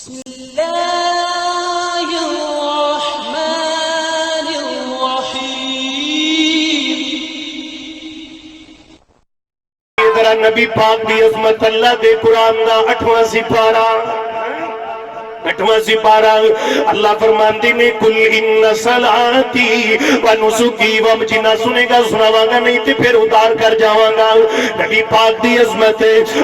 بسم اللہ الرحمن الرحیم۔ ذرا نبی پاک دی عظمت اللہ دے قرآن دا 8واں سپارہ اللہ فرماندے نے کل ان صلاتی و نسکی و جنہ سنے گا سناواں گا نہیں تے پھر اتار کر جاواں گا۔ نبی پاک دی عظمت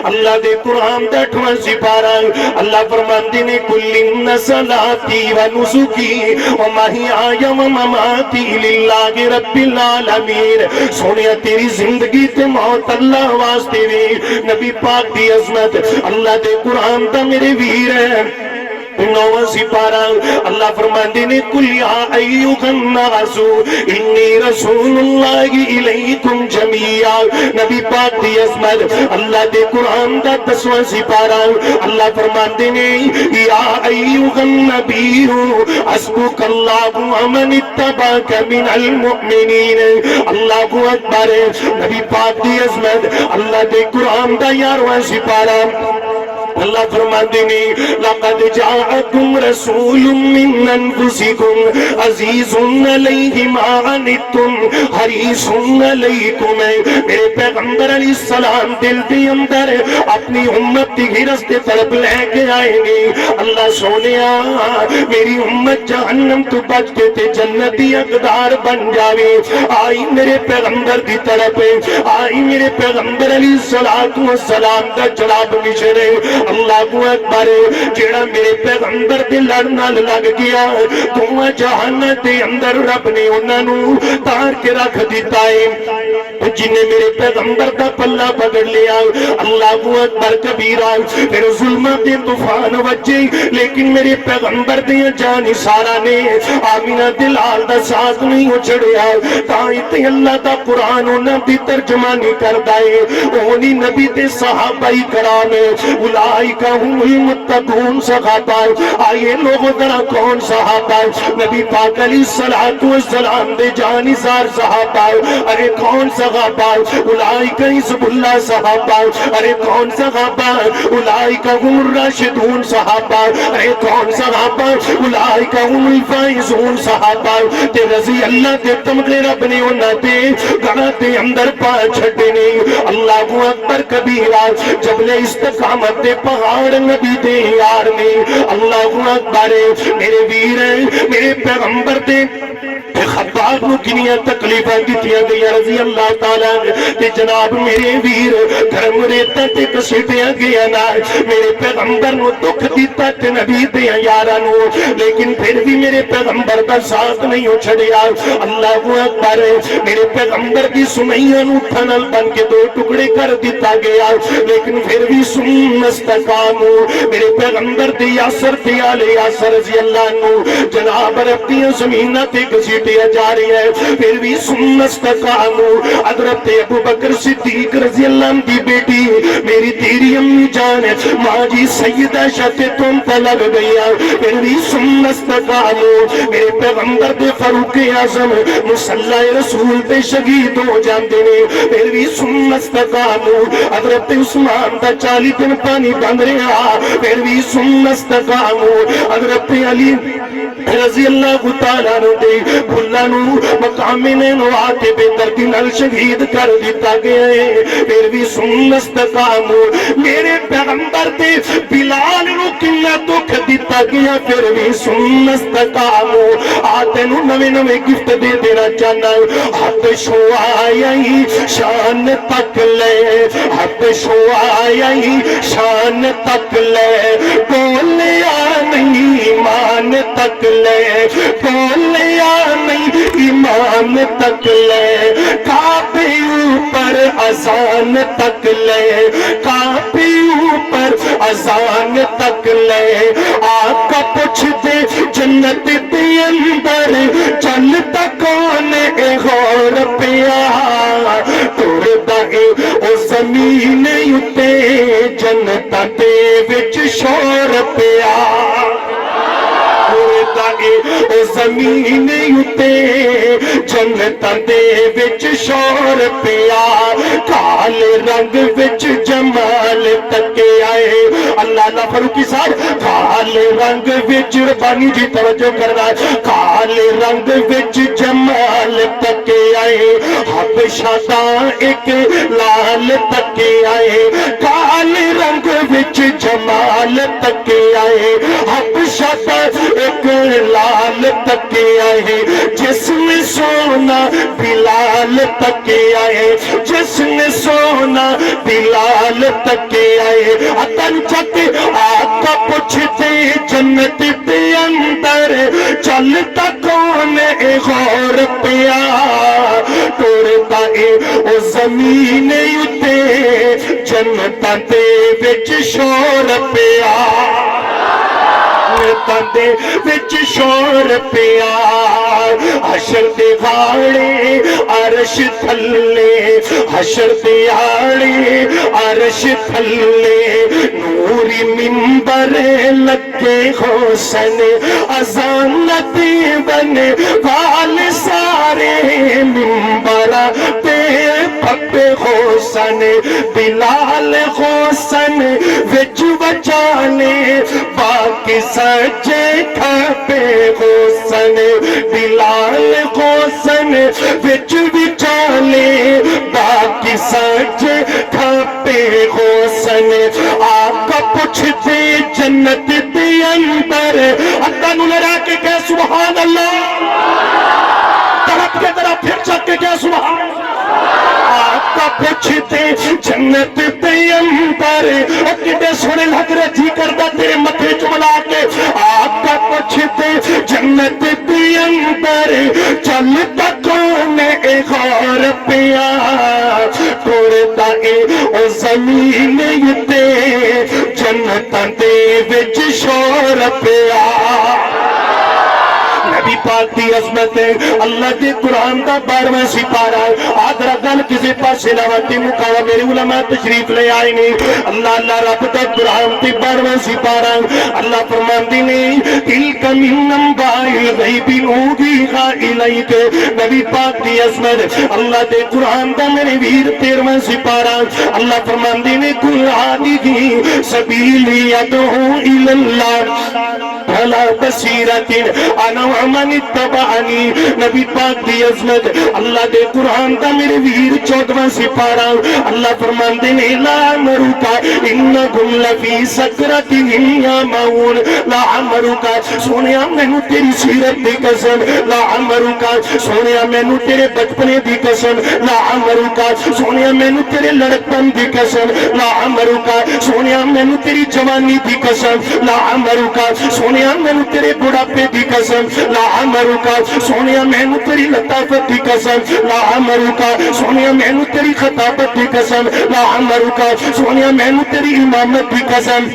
اللہ دے قرآن دا 8واں سپارہ اللہ فرماندے نے کل ان صلاتی و نسکی و محیایا و مماتی للہ رب العالمین۔ سونیا تیری زندگی تے موت اللہ واسطے وی۔ نبی پاک دی عظمت اللہ دے قرآن دا میرے ویر ہے۔ نواں سپارہ اللہ فرماندے نے کل یا ایھا الناس انی رسول اللہ الیکم جمیعا۔ نبی پاک دی عظمت اللہ دے قرآن دا 10واں سپارہ اللہ فرماندے نے یا ایھا النبی حسبک اللہ ومن اتبعک من المؤمنین۔ اللہ اکبر۔ نبی پاک دی عظمت اللہ دے قرآن دا 11واں سپارہ اللہ فرماندے نے لقد جاءکم رسول من انفسکم عزیز علیہ ما عنتم حریص علیکم۔ میرے پیغمبر علیہ السلام دل کے اندر اپنی امت کی غرض کے طرف لے کے آئیں گے۔ اللہ سونیا میری امت جہنم تو بچ کے تے جنتی اقدار بن جاوے۔ آئی میرے پیغمبر کی طرف، آئی میرے پیغمبر علیہ السلام کا جناب مشرے اللہ کو اکبر۔ جیڑا میرے پیغمبر دے لڑنا لگ گیا دونوں جہان دے اندر رب نے انہاں نوں تار کے رکھ دیتا ہے۔ جن نے میرے پیغمبر دا پلہ پکڑ لیا اللہ کو اکبر کبیرہ۔ پھر ظلمہ دے طوفان وجے لیکن میرے پیغمبر دے جان سارا نے آمینہ دلال دا ساتھ نہیں اچھڑیا۔ تائیتے اللہ دا قرآن انہاں دی ترجمانی کر دائے اونی نبی دے صحابہ کرام اولئک هم المتقون صحابہ۔ آئیے لوگوں ذرا کون صحابہ؟ نبی پاک علیہ السلام دے جانثار صحابہ۔ ارے کون صحابہ؟ اولئک حزب اللہ صحابہ۔ ارے کون صحابہ؟ اولئک هم الراشدون صحابہ۔ ارے کون صحابہ؟ اولئک هم الفائزون صحابہ۔ تے رضی اللہ دے تمغے رب نے انہاں دے گھراں دے اندر پا چھڈے نے۔ اللہ اکبر کبیرہ۔ جبل استقامت دے پہاڑ نبی دے یار نے اللہ اکبر۔ میرے ویر میرے پیغمبر دے خطاب نو کنیاں تکلیفاں دتیاں گئیاں رضی اللہ تعالیٰ تے جناب میرے ویر گھرم ریتاں تے کسیٹیاں گئیاں نا۔ میرے پیغمبر نو دکھ دیتا تے نبی دے یاراں نو لیکن پھر بھی میرے پیغمبر دا ساتھ نہیں چھڑیا۔ اللہ اکبر۔ میرے پیغمبر دی سمیہ نو تھنل بن کے 2 ٹکڑے کر دیتا گیا لیکن پھر بھی ثم استقاموا۔ میرے پیغمبر دی یاسر تے آل یاسر رضی اللہ عنہ جناب ربیاں زمینہ تے گھسیٹیا جا رہی ہے پھر بھی ثم استقاموا۔ حضرت ابو بکر صدیق رضی اللہ عنہ دی بیٹی میری تیری امی جان ماں جی سیدہ شاتے تم پہ لگ گیا پھر بھی ثم استقاموا۔ میرے پیغمبر دے فاروق اعظم مصلی رسول تے شہید ہو جاندے نے پھر بھی ثم استقاموا۔ حضرت عثمان دا 40 دن پانی بند رہا پھر بھی ثم استقاموا۔ حضرت علی رضی اللہ تعالیٰ نو دے بھلا نو مقام نوات بے دردی نال شہید کر دیتا گیا ہے پھر بھی ثم استقاموا۔ میرے پیغمبر دے بلال نو کنا دکھ دیتا گیا پھر بھی ثم استقاموا۔ آتے نو نوے نوے گفت دے دینا چاہنا ہاتھ شو آیا ہی شان تک لے ہاتھ شو آیا ہی شان تک لے بولیا نہیں ایمان تک لے بولیا نہیں ایمان تک لے کعبے اوپر اذان تک لے کعبے اوپر اذان تک لے۔ آقا پوچھ دے جنت دے اندر چلتا کون اے غور پیا توڑتا ہے او زمین اتے جنتا دے وچ شور پیا توڑتا اے او زمین اُتے جنتاں دے وچ شور پیا کالے رنگ وچ جمال تکے آئے اللہ دا فاروقی صاحب کالے رنگ وچ ربانی جی توجہ کرنا کالے رنگ وچ جمال تکے آئے حبشہ دا ایک لال تکے آئے کالے رنگ وچ جمال تکے آئے حبشہ دا ایک لال تکے آئے جس میں سونا بلال تکے آئے جس میں سونا بلال تکے آئے اتن چک آقا پوچھتے جنت دے اندر چلتا کون اے غور پیا ٹوڑتا اے او زمین اتے جنتاں دے وچ شور پیا دے وچ شور پیا حشر دے غاڑے عرش تھلے حشر دے آڑے عرش تھلے نوری منبر لگے حسن اذان دے بنے وال سارے منبرہ پہ پھپے حسن بلال حسن وچ بچانے باقی سجے کھپے حسن بلال حسن وچ بچانے باقی سجے کھپے حسن آقا پوچھتے جنت دے اندر اللہ نو لڑا کے کہ سبحان اللہ طرف کے طرف پھر چک کے کہ سبحان اللہ آقا پوچھتے جنت دے اندر کڈے سونے لگ رہے جی کردہ تیرے متھے چملا کے آقا پوچھتے جنت دے اندر چلتا کون اے غور پیا ٹوڑتا اے او زمین تے جنتاں دے وچ شور پیا نبی پاک دی عظمت ہے اللہ دے قرآن دا 12واں سپارہ آدھرا گل کسی پاسے لاواتی مکاوا میرے علماء تشریف لے آئے نہیں اللہ رب دا قرآن دی 12واں سپارہ اللہ فرماندی نہیں تلک من انباء الغیب نوحیہا الیک نبی پاک دی عظمت اللہ دے قرآن دا میرے ویر 13واں سپارہ اللہ فرماندی نے قل ہادہ سبیلی ادعو الی اللہ علی بصیرۃ انا ومن اتبعنی نبی پاک دی عظمت اللہ دے قرآن دا میرے ویر 14واں سپارہ اللہ فرماندے نے لا امرکا انکم لفی سکرتہم یعمہون لا امرکا سونیا مینوں تیری سیرت دی قسم لا امرکا سونیا مینوں تیرے بچپنے دی قسم لا امرکا سونیا مینوں تیرے لڑکپن دی قسم لا امرکا سونیا مینوں تیری جوانی دی قسم لا امرکا سونیا مینوں تیرے بڑھاپے دی قسم لا امرکا سونیا مینوں تیری لطافت دی قسم لا امرکا سونیا مینوں تیری خطابت دی قسم لا امرکا سونیا مینوں تیری امامت دی قسم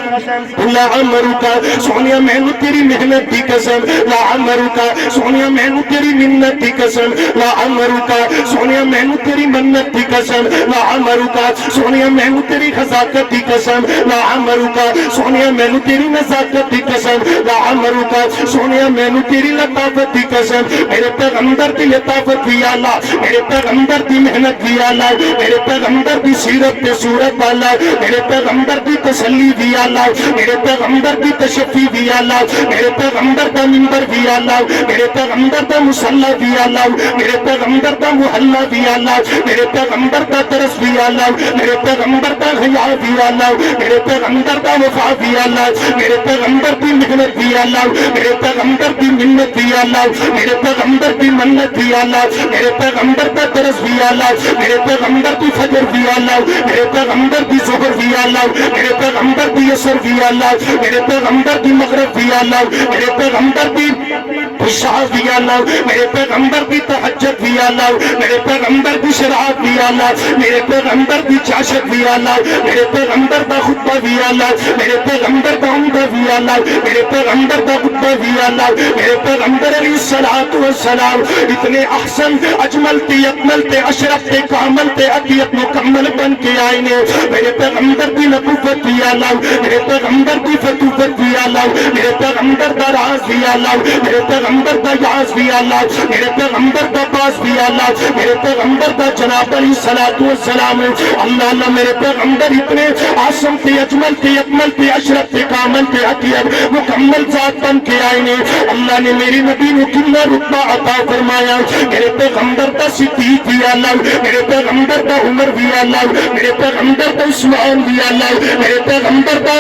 لا امرکا سونیا مینوں تیری محنت دی قسم لا امرکا سونیا مینوں تیری منت دی قسم لا امرکا سونیا مینوں تیری منت دی قسم لا امرکا سونیا مینوں تیری خزاکت دی قسم لا امرکا سونیا مینوں تیری نزاکت دی قسم لا امرکا سونیا مینوں تیری لطافت دی قسم میرے پیغمبر دی لطافت دی اللہ میرے پیغمبر دی محنت دی اللہ میرے پیغمبر دی سیرت دی صورت اللہ میرے پیغمبر دی تسلی دی اللہ میرے پیغمبر دی تشفی دی اللہ میرے پیغمبر دا منبر دی اللہ میرے پیغمبر دا مصلی دی اللہ میرے پیغمبر دا محلہ دی اللہ میرے پیغمبر دا درس دی اللہ میرے پیغمبر دا حیا دی اللہ میرے پیغمبر دا وفا دی اللہ میرے پیغمبر دی محنت دی اللہ میرے پیغمبر دی منت دی اللہ میرے پیغمبر دی منت دی اللہ میرے پیغمبر دا درس دی اللہ میرے پیغمبر دی فجر دی اللہ میرے پیغمبر دی ظہر دی اللہ میرے پیغمبر دی عصر دی اللہ میرے پیغمبر دی مغرب دی اللہ میرے پیغمبر دی عشاء دی اللہ میرے پیغمبر دی تہجد دی اللہ میرے پیغمبر دی شرعات دی اللہ میرے پیغمبر دی چاشت دی اللہ میرے پیغمبر دا خطبہ دی اللہ میرے پیغمبر دا عمدہ دی اللہ میرے پیغمبر پیغمبر دا گڈا بھی اللہ میرے پیغمبر علیہ السلام اتنے احسن اجمل تے اکمل تے اشرف تے کامل تے عطیت مکمل بن کے آئے نے میرے پیغمبر دی نبوت بھی اللہ میرے پیغمبر دی فتوت بھی اللہ میرے پیغمبر دا راز بھی اللہ میرے پیغمبر دا یاز بھی اللہ میرے پیغمبر دا باز بھی اللہ میرے پیغمبر دا جناب علیہ السلام اللہ اللہ میرے پیغمبر اتنے آسم تے اجمل تے اکمل تے اشرف تے کامل تے عطیت مکمل ذات بن کے آئے نے اللہ نے میری نبی نے کتنا رتبہ عطا فرمایا میرے پیغمبر دا صدیق بھی اللہ میرے پیغمبر دا عمر بھی اللہ میرے پیغمبر دا عثمان بھی اللہ میرے پیغمبر دا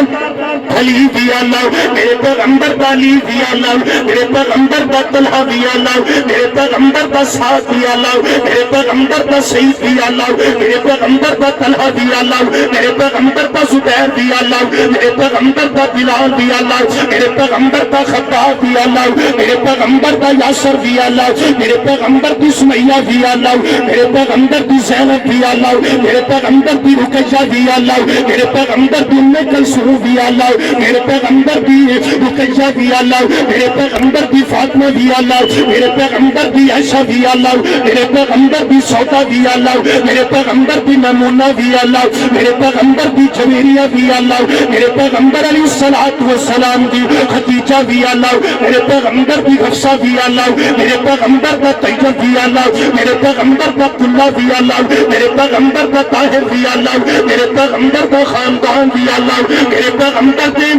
علی بھی اللہ میرے پیغمبر دا علی بھی اللہ میرے پیغمبر دا طلحہ بھی اللہ میرے پیغمبر دا سعد بھی اللہ میرے پیغمبر دا سعید بھی اللہ میرے پیغمبر دا طلحہ بھی اللہ میرے پیغمبر دا زبیر بھی اللہ میرے پیغمبر دا بلال بھی اللہ میرے پیغمبر دا خباب بھی اللہ میرے پیغمبر دا یاسر بھی اللہ میرے پیغمبر دی سمیہ بھی اللہ میرے پیغمبر دی زینب بھی اللہ میرے پیغمبر دی رقیہ بھی اللہ میرے پیغمبر دی ام کلثوم بھی اللہ میرے پیغمبر دی رقیہ بھی اللہ میرے پیغمبر دی فاطمہ بھی اللہ میرے پیغمبر دی عائشہ بھی اللہ میرے پیغمبر دی سودا بھی اللہ میرے پیغمبر دی میمونہ بھی اللہ میرے پیغمبر دی جویریہ بھی اللہ میرے پیغمبر علیہ السلام دی خدیجہ بھی اللہ میرے پیغمبر دی حفصہ بھی اللہ میرے پیغمبر دا طیب بھی اللہ میرے پیغمبر دا قلہ بھی اللہ میرے پیغمبر دا طاہر بھی اللہ میرے پیغمبر دا خاندان بھی اللہ میرے پیغمبر دے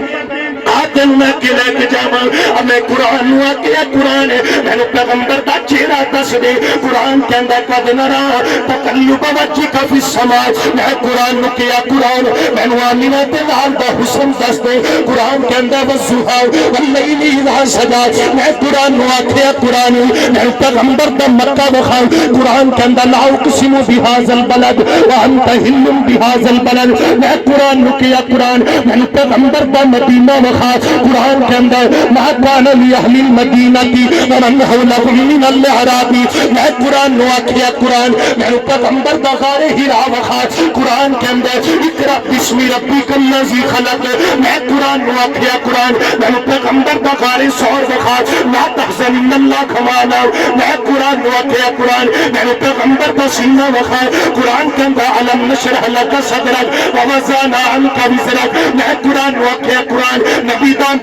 آدم میں کے لے کے جاواں اب میں قرآن ہوا کیا قرآن ہے میں نے پیغمبر دا چہرہ دس دے قرآن کے اندر قد نرا تقلب وجهك في السماء میں قرآن نو کیا قرآن میں نے آمینہ تے لال دا حسن دس دے قرآن کے اندر والضحى واللیل اذا سجى میں قرآن نو کیا قرآن میں پیغمبر دا مکہ وخا قرآن کے اندر لا اقسم بهذا البلد وانت حل بهذا البلد میں قرآن نو کیا قرآن میں پیغمبر دا مدینہ قرآن کے اندر ما كان لأهل المدینة ومن حولهم من الأعراب میں قرآن نو آکھیا قرآن میں پیغمبر دا غار ہرا وخا قرآن کے اندر اقرأ بسم ربک الذی خلق میں قرآن نو آکھیا قرآن میں پیغمبر دا غار ثور وخا لا تحزن ان اللہ معنا میں قرآن نو آکھیا قرآن میں پیغمبر دا سینہ وخا قرآن کے اندر علم نشرح لک صدرک ووضعنا عنک وزرک میں قرآن نو آکھیا قرآن نبی دان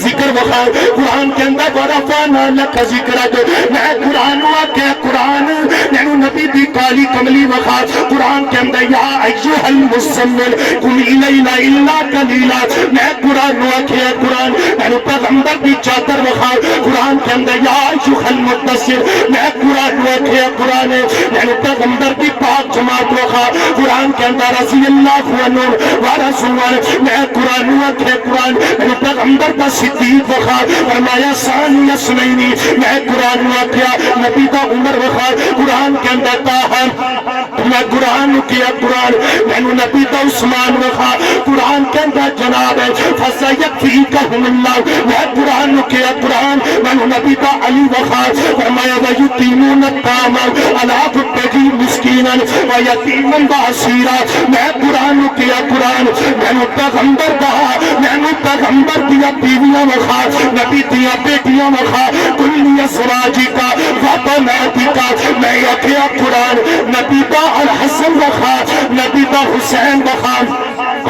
ذکر وخا قرآن کے اندر ورفعنا لک ذکرک میں قرآن واقع قرآن یعنی نبی دی کالی کملی وخا قرآن کے اندر یا ایوہ المزمل قم الیل الا قلیلا میں قرآن واقع قرآن یعنی پیغمبر دی چادر وخا قرآن کے اندر یا ایوہ المدثر میں قرآن واقع قرآن یعنی پیغمبر دی پاک جماعت وخا قرآن کے اندر رضی اللہ عنہ ورسول میں قرآن واقع قرآن میں پیغمبر کا صدیق وخا فرمایا ثانی اسنینی میں قرآن واقعہ نبی کا عمر وخا قرآن کے اندر تاہم میں قرآن کیا قرآن میں نبی کا عثمان وخا قرآن کے اندر جناب ہے فَسَيَكْفِيكَهُمُ اللَّهُ میں قرآن کیا قرآن میں نبی کا علی وخا فرمایا وَيُطِيمُونَ الطَّعَامَ عَلَىٰ حُبِّهِ مِسْكِينًا وَيَتِيمًا وَأَسِيرًا میں قرآن کیا قرآن میں پیغمبر کہا میں پیغمبر دیا بیویاں وخا نبی دیا بیٹیاں وخا کلی ازواجی کا وبناتی کا میں یکیا قرآن نبی دا الحسن وخا نبی دا حسین وخا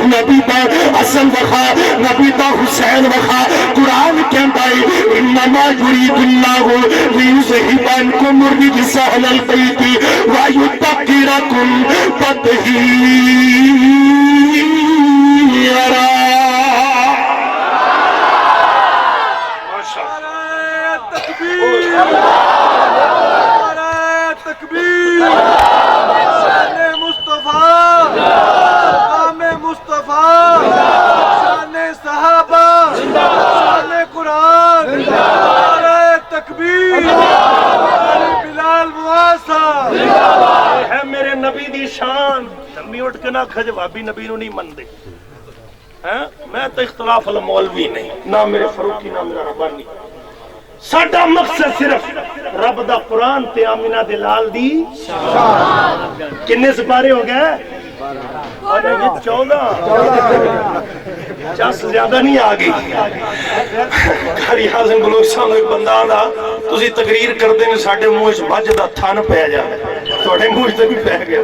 نبی دا حسن وخا نبی دا حسین وخا قرآن کے اندر انما یرید اللہ لیذہب عنکم الرجس اہل البیت ویطہرکم تطہیرا نبی دی شان لمبی اٹھ کے نہ جوابی نبی نو نہیں من دے میں تو اختلاف المولوی نہیں نہ میرے فروقی نہ میرا ربانی ساڈا مقصد صرف رب دا قرآن تے آمینہ دے لال دی کنے سپارے ہو گئے 14 10 زیادہ نہیں آگئی قاری حازم بلوچ صاحب ایک بندہ آندا تسی تقریر کردے نے ساڈے منہ وچ مجھ دا تھن پیا جا تواڈے منہ وچ تے بھی پیا گیا